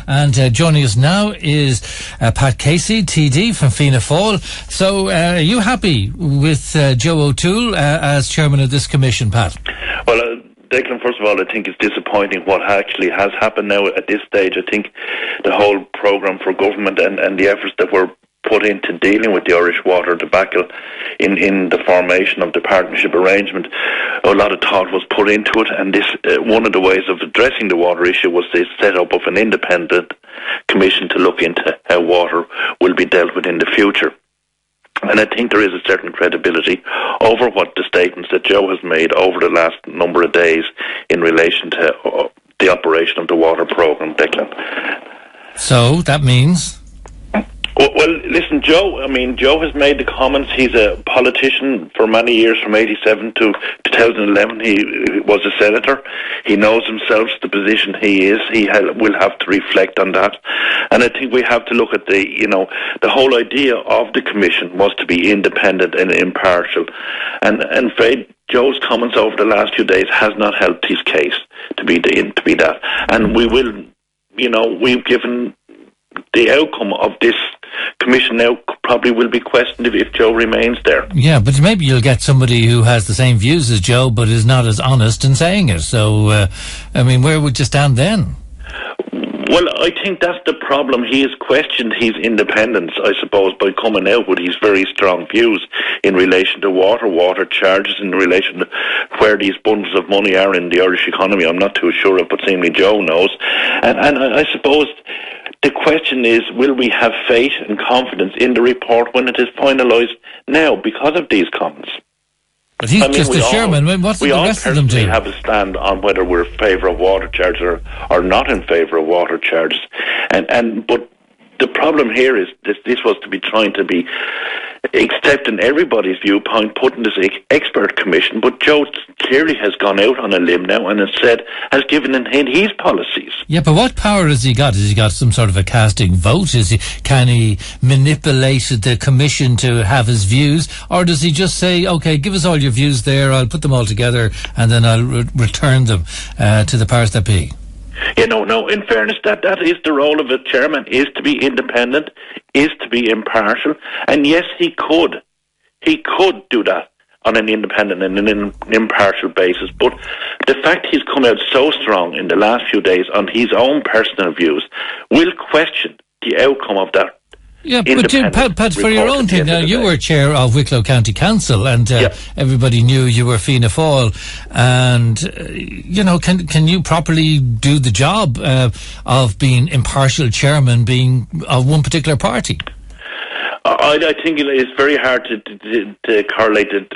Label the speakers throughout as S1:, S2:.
S1: And joining us now is Pat Casey, TD from Fianna Fáil. So are you happy with Joe O'Toole as chairman of this commission, Pat?
S2: Well, Declan, first of all, I think it's disappointing what actually has happened now at this stage. I think the whole programme for government and the efforts that were put into dealing with the Irish water debacle in the formation of the partnership arrangement, a lot of thought was put into it, and this one of the ways of addressing the water issue was the set up of an independent commission to look into how water will be dealt with in the future. And I think there is a certain credibility over what the statements that Joe has made over the last number of days in relation to the operation of the water programme, Declan.
S1: So that means?
S2: Well, listen, Joe has made the comments. He's a politician for many years, from 87 to 2011. He was a senator. He knows himself the position he is. He will have to reflect on that. And I think we have to look at the whole idea of the commission was to be independent and impartial. And in fact, Joe's comments over the last few days has not helped his case to be that. And we will, we've given the outcome of this commission now probably will be questioned if Joe remains there.
S1: Yeah, but maybe you'll get somebody who has the same views as Joe but is not as honest in saying it. So, where would you stand then?
S2: Well, I think that's the problem. He has questioned his independence, I suppose, by coming out with his very strong views in relation to water charges, in relation to where these bundles of money are in the Irish economy. I'm not too sure of, but seemingly Joe knows. And I suppose the question is, will we have faith and confidence in the report when it is finalised now because of these comments?
S1: But he's just the chairman. What's the rest of them do?
S2: We all have a stand on whether we're in favour of water charges or not in favour of water charges. But the problem here is this was to be trying to be accepting everybody's viewpoint, putting this expert commission, but Joe clearly has gone out on a limb now and has given in his policies.
S1: Yeah, but what power has he got? Has he got some sort of a casting vote? Can he manipulate the commission to have his views? Or does he just say, OK, give us all your views there, I'll put them all together and then I'll return them to the powers that be?
S2: No, in fairness, that is the role of a chairman, is to be independent, is to be impartial. And yes, he could do that on an independent and an impartial basis. But the fact he's come out so strong in the last few days on his own personal views will question the outcome of that.
S1: Yeah, but Pat, for your own thing, you were chair of Wicklow County Council, and everybody knew you were Fianna Fáil, and can you properly do the job of being impartial chairman, being of one particular party?
S2: I think it's very hard to correlate it,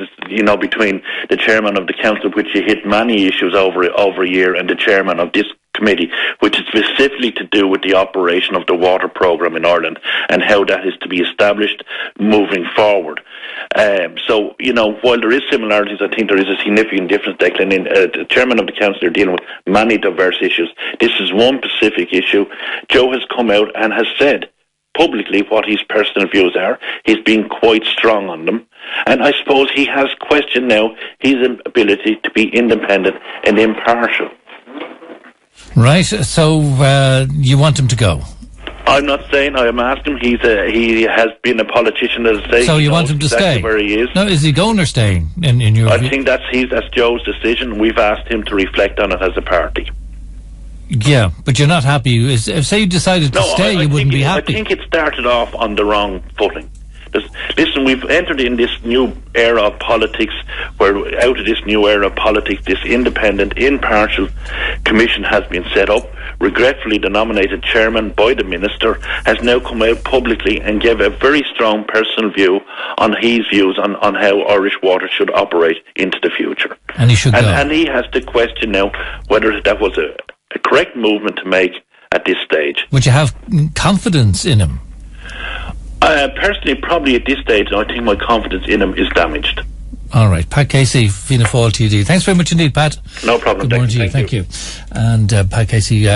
S2: between the chairman of the council, which you hit many issues over a year, and the chairman of this committee, which is specifically to do with the operation of the water programme in Ireland and how that is to be established moving forward. While there is similarities, I think there is a significant difference, Declan. The chairman of the council are dealing with many diverse issues. This is one specific issue. Joe has come out and has said publicly what his personal views are. He's been quite strong on them. And I suppose he has questioned now his ability to be independent and impartial.
S1: Right, so you want him to go?
S2: I'm not saying. I am asking. He has been a politician, as I say.
S1: So you want him to stay?
S2: Where he is.
S1: No, is he going or staying? In your view?
S2: I think that's Joe's decision. We've asked him to reflect on it as a party.
S1: Yeah, but you're not happy. Say you decided to stay, you wouldn't be happy.
S2: I think it started off on the wrong footing. Listen, we've entered in this new era of politics, where out of this new era of politics, this independent, impartial commission has been set up. Regretfully, the nominated chairman by the minister has now come out publicly and gave a very strong personal view on his views on how Irish water should operate into the future.
S1: And he should go.
S2: And he has to question now whether that was a correct movement to make at this stage.
S1: Would you have confidence in him?
S2: Personally, probably at this stage, I think my confidence in him is damaged.
S1: All right. Pat Casey, Fianna Fáil TD. Thanks very much indeed, Pat.
S2: No problem.
S1: Good morning to you. Thank you. And Pat Casey...